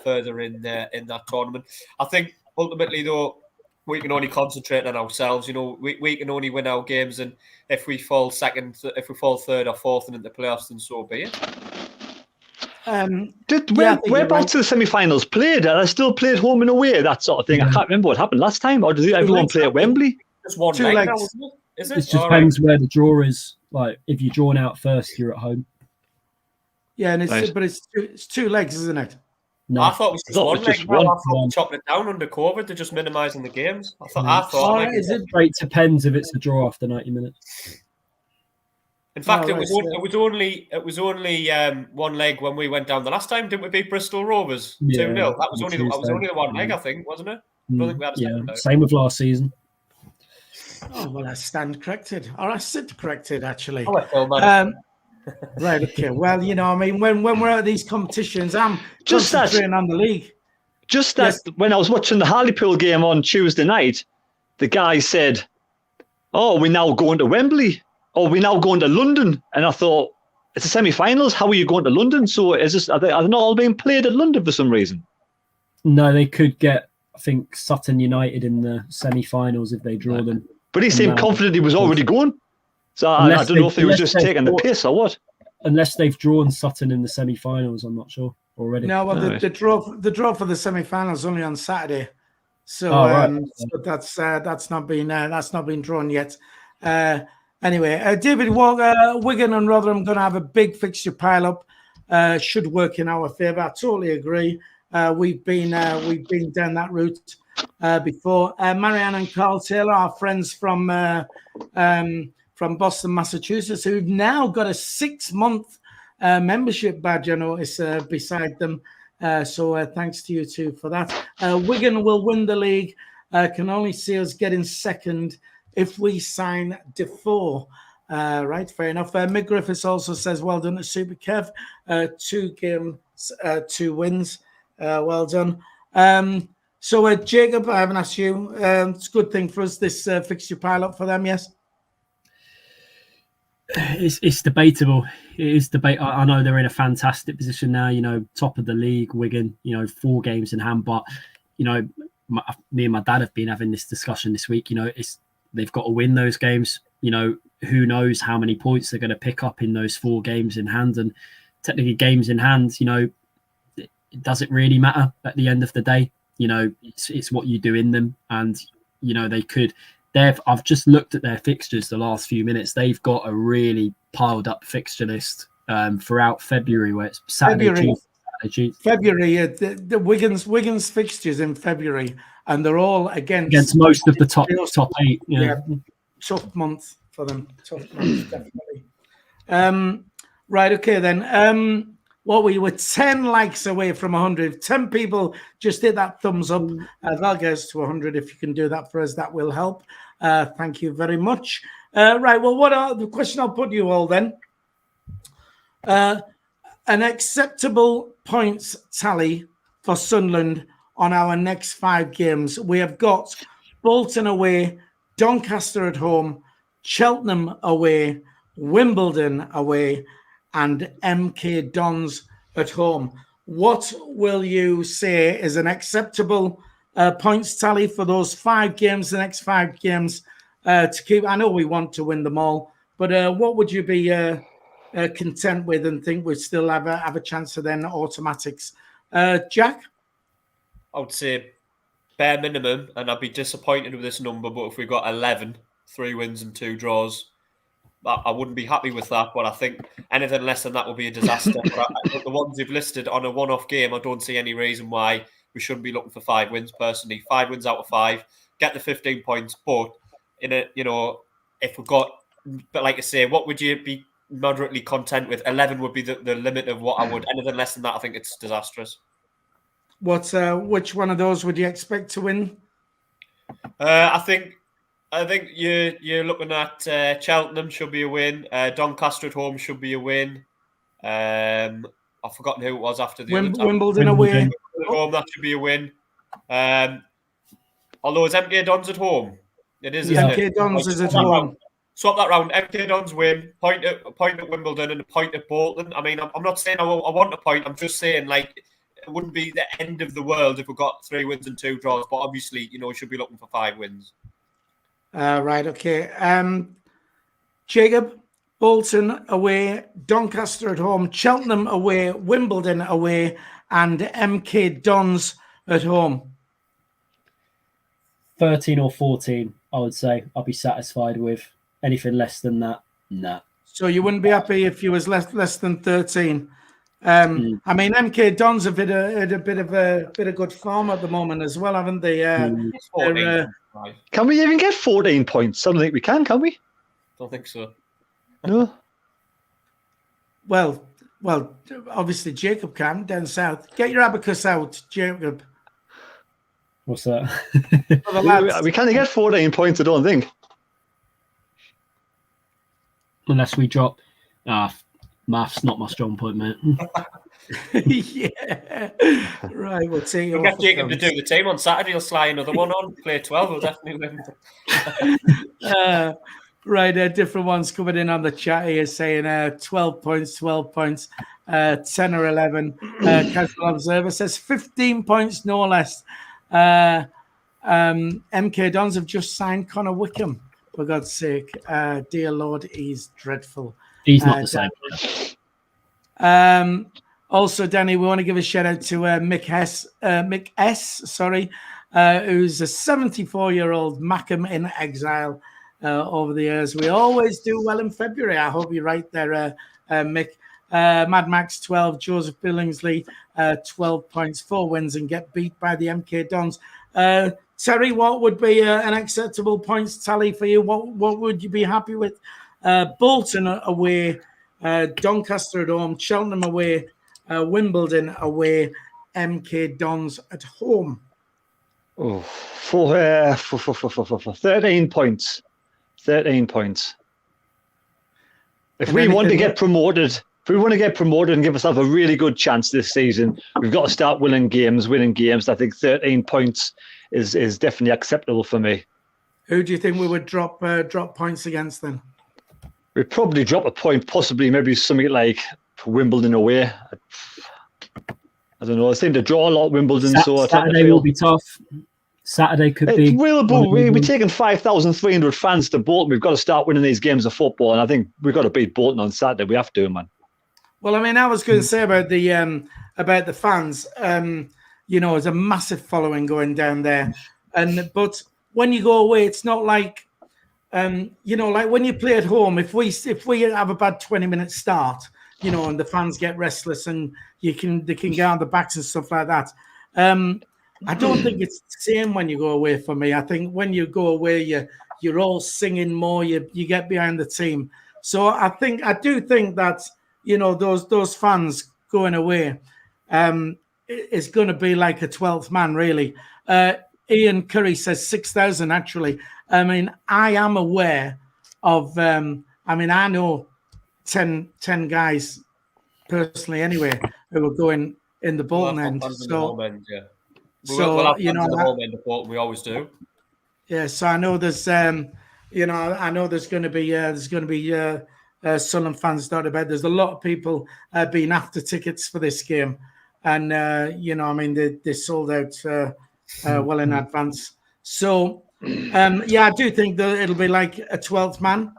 further in that tournament. I think ultimately, though, we can only concentrate on ourselves. We can only win our games, and if we fall second, if we fall third or fourth and into the playoffs, then so be it. Whereabouts the semi-finals played? Are they still played home and away, that sort of thing? I can't remember what happened last time. Or did everyone play at Wembley? Just one leg now, isn't it? Is it? It just depends where the draw is. Like, if you're drawn out first, you're at home. Yeah, and it's 2 legs, isn't it? No, I thought it was just one leg. I thought we chopped it down under COVID. They're just minimising the games. I thought it depends if it's a draw after 90 minutes. In fact, it was only one leg when we went down the last time. Didn't we beat Bristol Rovers 2-0? That was only the one leg, I think, wasn't it? I don't think we had a second leg. Same with last season. Oh, well, I stand corrected. Or I sit corrected, actually. Right, okay. Well, I mean, when we're at these competitions, I'm just concentrating on the league. Just that when I was watching the Hartlepool game on Tuesday night, the guy said, "Oh, we're now going to Wembley. Oh, we're now going to London." And I thought, it's the semi-finals. How are you going to London? So are they not all being played at London for some reason? No, they could get, I think, Sutton United in the semi-finals if they draw them. But he seemed confident he was already going. So I don't know if he was just taking the piss or what. unless they've drawn Sutton in the semi-finals, I'm not sure already. No, well, the draw for the semi-finals only on Saturday, so, so that's not been drawn yet. Anyway, David Walker, Wigan and Rotherham going to have a big fixture pile up. Should work in our favour. I totally agree. We've been down that route before. Marianne and Carl Taylor, our friends from Boston, Massachusetts, who've now got a 6-month membership badge, I notice, beside them. So thanks to you two for that. Wigan will win the league. Can only see us getting second if we sign Defoe. Right, fair enough. Mick Griffiths also says, well done to Super Kev. 2 games, 2 wins. Well done. So, Jacob, I haven't asked you. It's a good thing for us, this fixture pile up for them, yes? It's debatable. It is debate. I know they're in a fantastic position now, top of the league, Wigan, 4 games in hand. But, me and my dad have been having this discussion this week. They've got to win those games. Who knows how many points they're going to pick up in those 4 games in hand. And technically games in hand, it doesn't really matter at the end of the day. It's what you do in them. And, I've just looked at their fixtures the last few minutes. They've got a really piled up fixture list throughout February, where it's Saturday, June. February, the Wigan's fixtures in February, and they're all against most of the top 8. Yeah. Tough month for them. Tough month, definitely. Right, okay then. We were 10 likes away from 100. 10 people just hit that thumbs up. That'll get us to 100. If you can do that for us, that will help. Thank you very much. Right, well, what are the question I'll put to you all then? An acceptable points tally for Sunderland on our next 5 games. We have got Bolton away, Doncaster at home, Cheltenham away, Wimbledon away, and MK Dons at home. What will you say is an acceptable points tally for those 5 games, the next 5 games to keep? I know we want to win them all, but what would you be content with and think we'd still have a chance of then automatics? Jack? I would say bare minimum, and I'd be disappointed with this number, but if we got 11, 3 wins and 2 draws, I wouldn't be happy with that, but I think anything less than that would be a disaster. But the ones you've listed on a one-off game, I don't see any reason why we shouldn't be looking for 5 wins personally. 5 wins out of 5, get the 15 points. But if we got, but like I say, what would you be moderately content with? 11 would be the limit of what I would. Anything less than that, I think it's disastrous. Which one of those would you expect to win? I think you're looking at Cheltenham should be a win. Doncaster at home should be a win. I've forgotten who it was after the Wimbledon away. Wimbledon at home, that should be a win. Although it's MK Dons at home. It is. Yeah. MK Dons is at home. Swap that round. MK Dons win. Point at Wimbledon and a point at Bolton. I mean, I'm not saying I want a point. I'm just saying it wouldn't be the end of the world if we got 3 wins and 2 draws. But obviously, we should be looking for 5 wins. Right, okay. Jacob, Bolton away, Doncaster at home, Cheltenham away, Wimbledon away, and MK Dons at home. 13 or 14, I would say. I'll be satisfied with. Anything less than that, nah. So you wouldn't be happy if you was less than 13. I mean, MK Dons have had a bit of good form at the moment as well, haven't they? Can we even get 14 points? I don't think we can we? Don't think so. No. Well, obviously Jacob can down south. Get your abacus out, Jacob. What's that? We can't get 14 points, I don't think. Unless we drop. Maths not my strong point, mate. Yeah. Right, we'll see. We'll get Jacob to do the team on Saturday. He'll slide another one on. Play 12. We'll definitely win. Right, different ones coming in on the chat here saying 12 points, 10 or 11. Casual Observer says 15 points, no less. MK Dons have just signed Connor Wickham, for God's sake. Dear Lord, he's dreadful. He's not the same. Also, Danny, we want to give a shout out to Mick S, who's a 74-year-old Macam in exile over the years. We always do well in February. I hope you're right there, Mick. Mad Max 12, Joseph Billingsley 12 points, 4 wins, and get beat by the MK Dons. Terry, what would be an acceptable points tally for you? What would you be happy with? Bolton away, Doncaster at home, Cheltenham away, Wimbledon away, MK Dons at home. Oh, for 13 points. 13 points. If we want to get promoted, and give ourselves a really good chance this season, we've got to start winning games. I think 13 points is definitely acceptable for me. Who do you think we would drop points against then? We'd probably drop a point, possibly maybe something like Wimbledon away. I don't know. I seem to draw a lot at Wimbledon, so Saturday will be tough. Saturday could be. Will, but we're taking 5,300 fans to Bolton. We've got to start winning these games of football, and I think we've got to beat Bolton on Saturday. We have to, man. Well, I mean, I was going to say about the fans. There's a massive following going down there, but when you go away, it's not like, like when you play at home. If we have a bad 20-minute start, and the fans get restless, and they can get on the backs and stuff like that. I don't think it's the same when you go away for me. I think when you go away, you're all singing more, you get behind the team. So I do think that, those fans going away is going to be like a 12th man, really. Ian Curry says 6,000, actually. I mean, I am aware of, I know 10 guys personally anyway who are going in the Bolton end. So, we'll have fans in the home end of Bolton. We always do. Yeah, so I know there's, I know there's going to be Sunderland fans talking about. There's a lot of people being after tickets for this game, and they sold out well in advance. So, I do think that it'll be like a 12th man.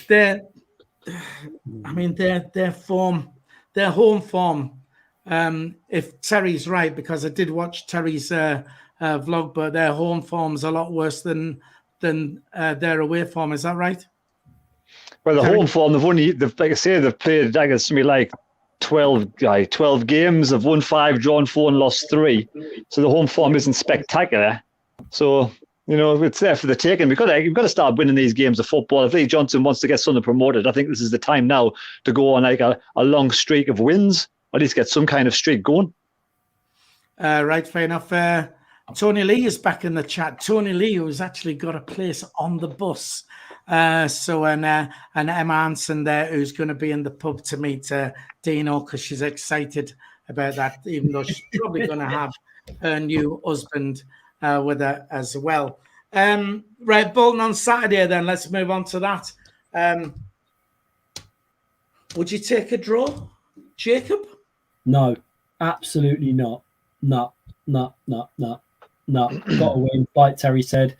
Their home form. If Terry's right, because I did watch Terry's vlog, but their home form's a lot worse than their away form. Is that right? Well, the home form, they've played, I guess, something like 12 games. They've won 5, drawn 4, and lost 3. So the home form isn't spectacular. So, it's there for the taking. We've got to start winning these games of football. If Lee Johnson wants to get Sunderland promoted, I think this is the time now to go on like a long streak of wins. At least get some kind of streak going. Right, fair enough. Tony Lee is back in the chat. Tony Lee, who's actually got a place on the bus. And Emma Hansen there, who's going to be in the pub to meet Dino, because she's excited about that, even though she's probably going to have her new husband with her as well. Right, Bolton on Saturday then. Let's move on to that. Would you take a draw, Jacob? No, absolutely not. No. Got to win. Like Terry said,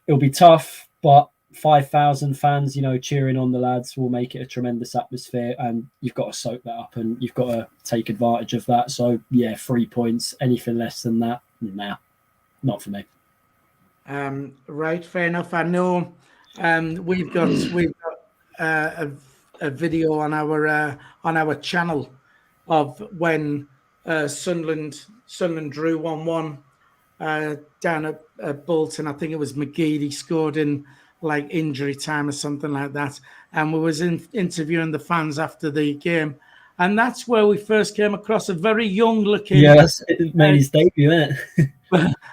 it'll be tough, but 5,000 fans, cheering on the lads will make it a tremendous atmosphere, and you've got to soak that up and you've got to take advantage of that. So, 3 points. Anything less than that, nah, not for me. Right, fair enough. I know we've got a video on our channel of when Sunderland drew 1-1 down at Bolton. I think it was McGeady scored in like injury time or something like that. And we was interviewing the fans after the game. And that's where we first came across a very young-looking... Yeah, that's made his debut, isn't it?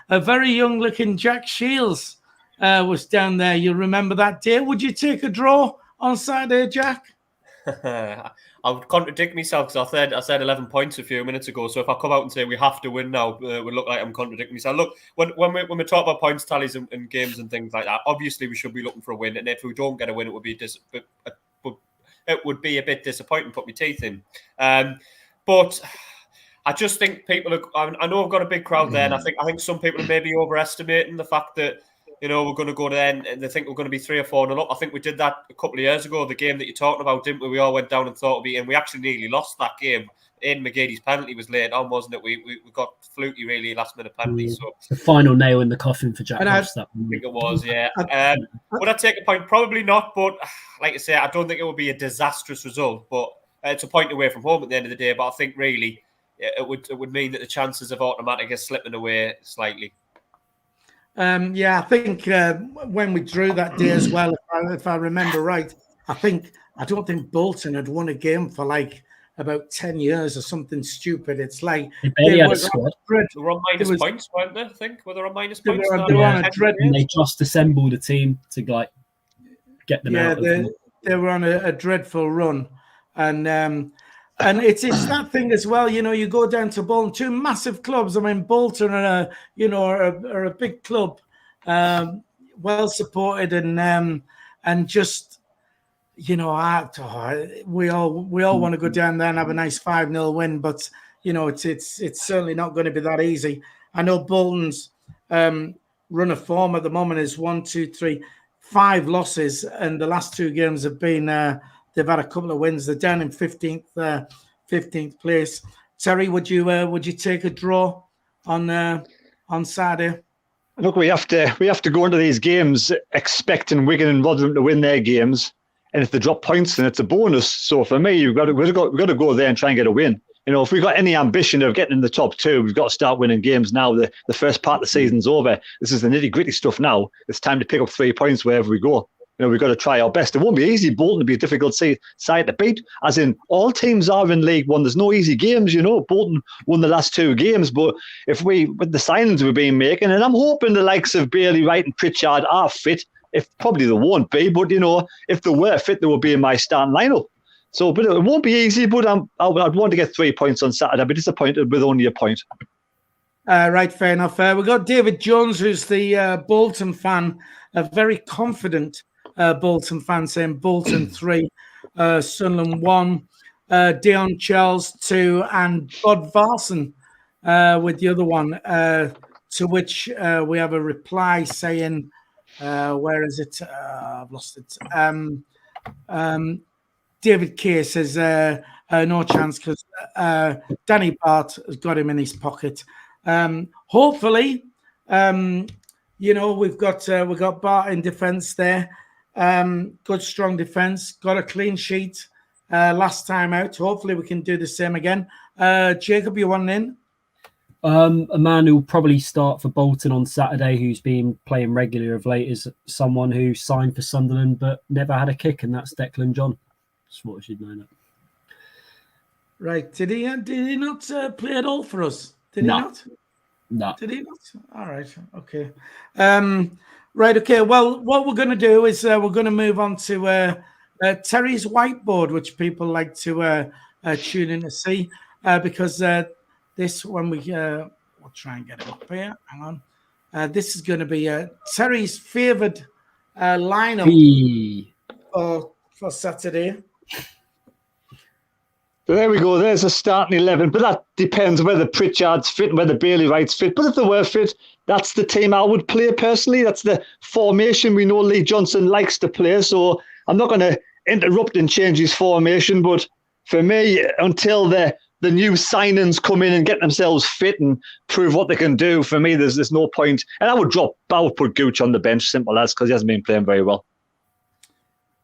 A very young-looking Jack Shields was down there. You remember that day? Would you take a draw on Saturday, Jack? I would contradict myself because I said 11 points a few minutes ago. So if I come out and say we have to win now, it would look like I'm contradicting myself. Look, when we talk about points tallies and games and things like that, obviously we should be looking for a win. And if we don't get a win, it would be a bit disappointing. Put my teeth in. But I just think people are. I know I've got a big crowd there, and I think some people are maybe overestimating the fact that you know, we're going to go there and they think we're going to be 3 or 4-0 up. I think we did that a couple of years ago, the game that you're talking about, didn't we? We all went down and thought it'd be, and we actually nearly lost that game. Aidan McGeady's penalty was late on, wasn't it? We got fluky, really, last-minute penalty. So the final nail in the coffin for Jack Ross. I think it was, yeah. Would I take a point? Probably not, but like I say, I don't think it would be a disastrous result, but it's a point away from home at the end of the day. But I think, really, it would mean that the chances of automatic are slipping away slightly. I think when we drew that day as well, if I remember right, I don't think Bolton had won a game for like about 10 years or something stupid. It's like they had a squad. They were on minus points, weren't they? I think were they on minus points? They were on a dread. And they just assembled a team to like get them out. They were on a dreadful run, and it's that thing as well. You know, you go down to Bolton, two massive clubs. I mean, Bolton are a big club, well supported, and just. You know, we all want to go down there and have a nice 5-0 win, but you know, it's certainly not going to be that easy. I know Bolton's run of form at the moment is 5 losses, and the last 2 games have been they've had a couple of wins. They're down in 15th place. Terry, would you take a draw on Saturday? Look, we have to go into these games expecting Wigan and Rotherham to win their games. And if they drop points, then it's a bonus. So for me, we've got to go there and try and get a win. You know, if we've got any ambition of getting in the top 2, we've got to start winning games now. The first part of the season's over. This is the nitty-gritty stuff now. It's time to pick up 3 points wherever we go. You know, we've got to try our best. It won't be easy. Bolton will be a difficult side to beat, as in all teams are in League One. There's no easy games, you know. Bolton won the last 2 games, but with the signings we've been making, and I'm hoping the likes of Bailey Wright and Pritchard are fit. If probably they won't be, but you know, if they were fit, they would be in my starting lineup. So, but it won't be easy. But I'd want to get 3 points on Saturday. I'd be disappointed with only a point. Right, fair enough. We've got David Jones, who's the Bolton fan, a very confident Bolton fan, saying Bolton 3, Sunderland 1, Dion Charles 2, and Bod Varson with the other one. To which we have a reply saying. Where is it? I've lost it. David Kay says no chance because Danny Bart has got him in his pocket. Hopefully, you know, we've got Bart in defence there. Good strong defence. Got a clean sheet last time out. Hopefully, we can do the same again. Jacob, you want in? A man who will probably start for Bolton on Saturday, who's been playing regularly of late, is someone who signed for Sunderland but never had a kick, and that's Declan John. Just thought I should know that. Right? Did he not play at all for us? Did he not? No. Did he not? All right. Okay. Right. Okay. Well, what we're going to do is we're going to move on to Terry's whiteboard, which people like to tune in to see because. This when we'll try and get it up here. Hang on. This is going to be Terry's favoured lineup for Saturday. So there we go. There's a starting 11, but that depends whether Pritchard's fit and whether Bailey Wright's fit. But if they were fit, that's the team I would play personally. That's the formation we know Lee Johnson likes to play. So I'm not going to interrupt and change his formation. But for me, until the new signings come in and get themselves fit and prove what they can do, for me, there's no point. And I would put Gooch on the bench, simple as, because he hasn't been playing very well.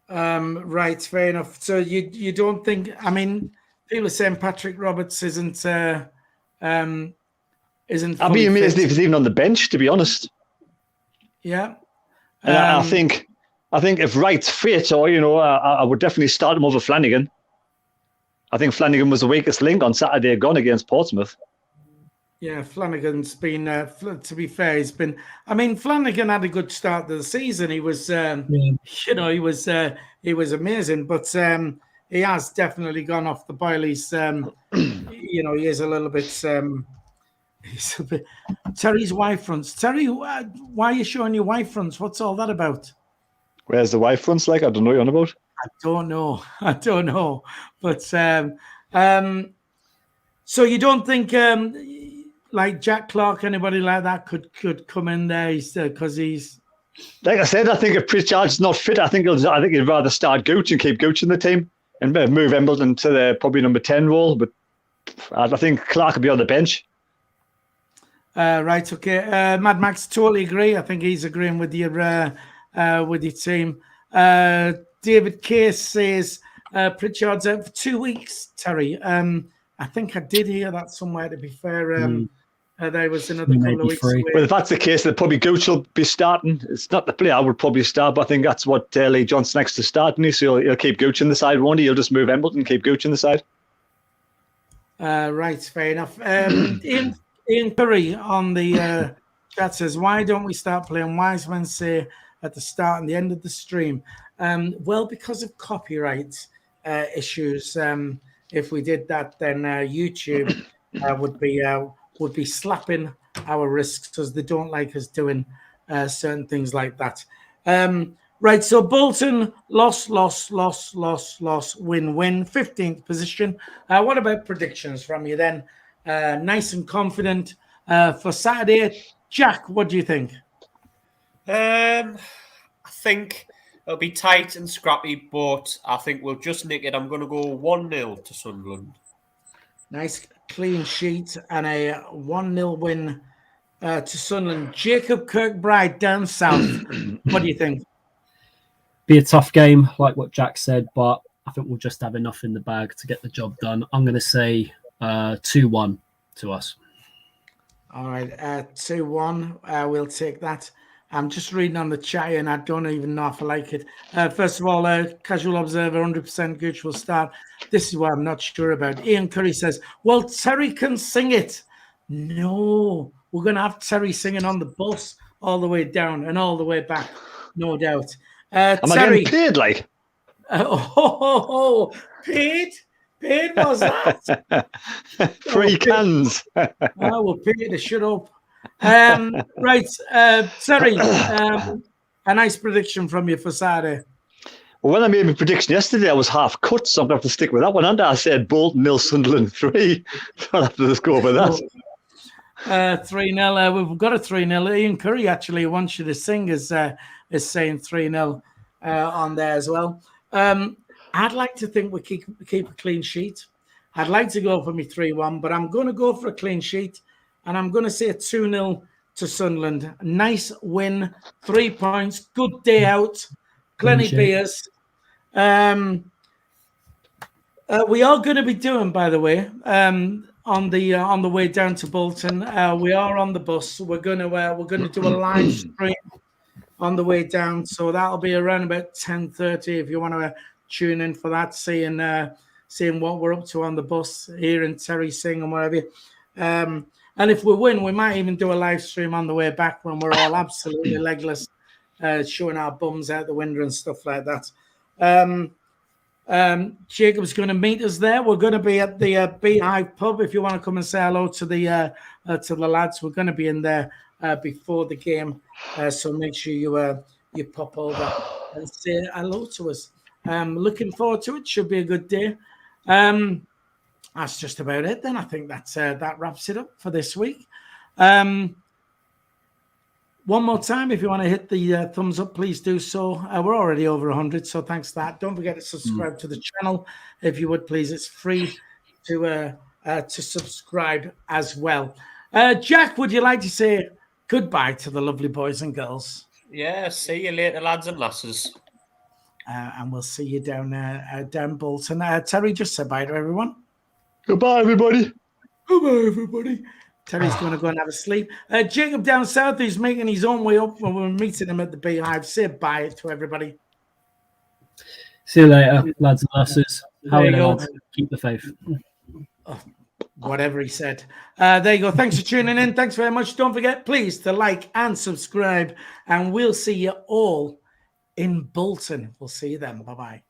Right, fair enough. So you don't think? I mean, people are saying Patrick Roberts isn't. I'd be amazed if he's even on the bench, to be honest. Yeah. I think if Wright's fit, or you know, I would definitely start him over Flanagan. I think Flanagan was the weakest link on Saturday gone against Portsmouth. Yeah, Flanagan's been, to be fair, he's been, I mean, Flanagan had a good start to the season. He was, you know, he was amazing, but he has definitely gone off the boil. He's, you know, he is a little bit, he's a bit, Terry's Y fronts. Terry, why are you showing your Y fronts? What's all that about? Where's the Y fronts like? I don't know what you're on about. I don't know. But so you don't think like Jack Clark, anybody like that could come in there because he's Like I said, I think if Pritchard's not fit, I think he'd rather start Gooch and keep Gooch in the team and move Embleton to the probably number 10 role. But I think Clark will be on the bench. Right, okay. Mad Max, totally agree. I think he's agreeing with your team. David Case says Pritchard's out for 2 weeks, Terry. I think I did hear that somewhere, to be fair. There was another couple of weeks away. Well, if that's the case, then probably Gooch will be starting. It's not the player I would probably start, but I think that's what Lee Johnson likes to start. And so he'll keep Gooch in the side, won't he? He'll just move Embleton and keep Gooch in the side. Right, fair enough. Ian Curry on the chat says, why don't we start playing Wise Men Say at the start and the end of the stream? Well, because of copyright issues. If we did that, then YouTube would be slapping our wrists because they don't like us doing certain things like that. Right, so Bolton, loss, win, 15th position. What about predictions from you then? Nice and confident for Saturday. Jack, what do you think? I think it'll be tight and scrappy, but I think we'll just nick it. I'm going to go 1-0 to Sunderland. Nice clean sheet and a 1-0 win to Sunderland. Jacob Kirkbride down south. What do you think? Be a tough game, like what Jack said, but I think we'll just have enough in the bag to get the job done. I'm going to say 2-1 to us. All right, 2-1. We'll take that. I'm just reading on the chat and I don't even know if I like it. First of all, casual observer, 100% Gooch will start. This is what I'm not sure about. Ian Curry says, well, Terry can sing it. No, we're going to have Terry singing on the bus all the way down and all the way back, no doubt. Am Terry, I getting paid, like? Paid? Paid was that? Free cans. We'll pay you to shut up. Right, Terry, a nice prediction from you for Saturday. Well, when I made my prediction yesterday, I was half cut, so I'm going to have to stick with that one. And I said Bolton 0, Sunderland 3. I'll have to just go over that. 3-0. We've got a 3-0. Ian Curry actually wants you to sing is saying 3-0 on there as well. I'd like to think we keep a clean sheet. I'd like to go for me 3-1, but I'm going to go for a clean sheet, and I'm going to say 2-0 to Sunderland. Nice win, 3 points, good day out, plenty beers. We are going to be doing, by the way, on the way down to Bolton. We are on the bus. We're going to do a live stream on the way down, so that'll be around about 10:30 if you want to tune in for that, seeing what we're up to on the bus, hearing Terry sing and whatever. And if we win, we might even do a live stream on the way back when we're all absolutely legless, showing our bums out the window and stuff like that. Jacob's going to meet us there. We're going to be at the Beehive pub. If you want to come and say hello to the lads, we're going to be in there before the game. So make sure you pop over and say hello to us. Looking forward to it. Should be a good day. That's just about it then. I think that wraps it up for this week. One more time, if you want to hit the thumbs up, please do so. We're already over 100, so thanks for that. Don't forget to subscribe to the channel, if you would, please. It's free to subscribe as well. Jack, would you like to say goodbye to the lovely boys and girls? Yeah, see you later, lads and lasses. And we'll see you down Bolton. Terry, just say bye to everyone. Goodbye, everybody. Goodbye, everybody. Terry's going to go and have a sleep. Jacob down south is making his own way up when we're meeting him at the Beehive. Say bye to everybody. See you later, lads and lasses. How are you, lads? Keep the faith. Oh, whatever he said. There you go. Thanks for tuning in. Thanks very much. Don't forget, please, to like and subscribe. And we'll see you all in Bolton. We'll see you then. Bye-bye.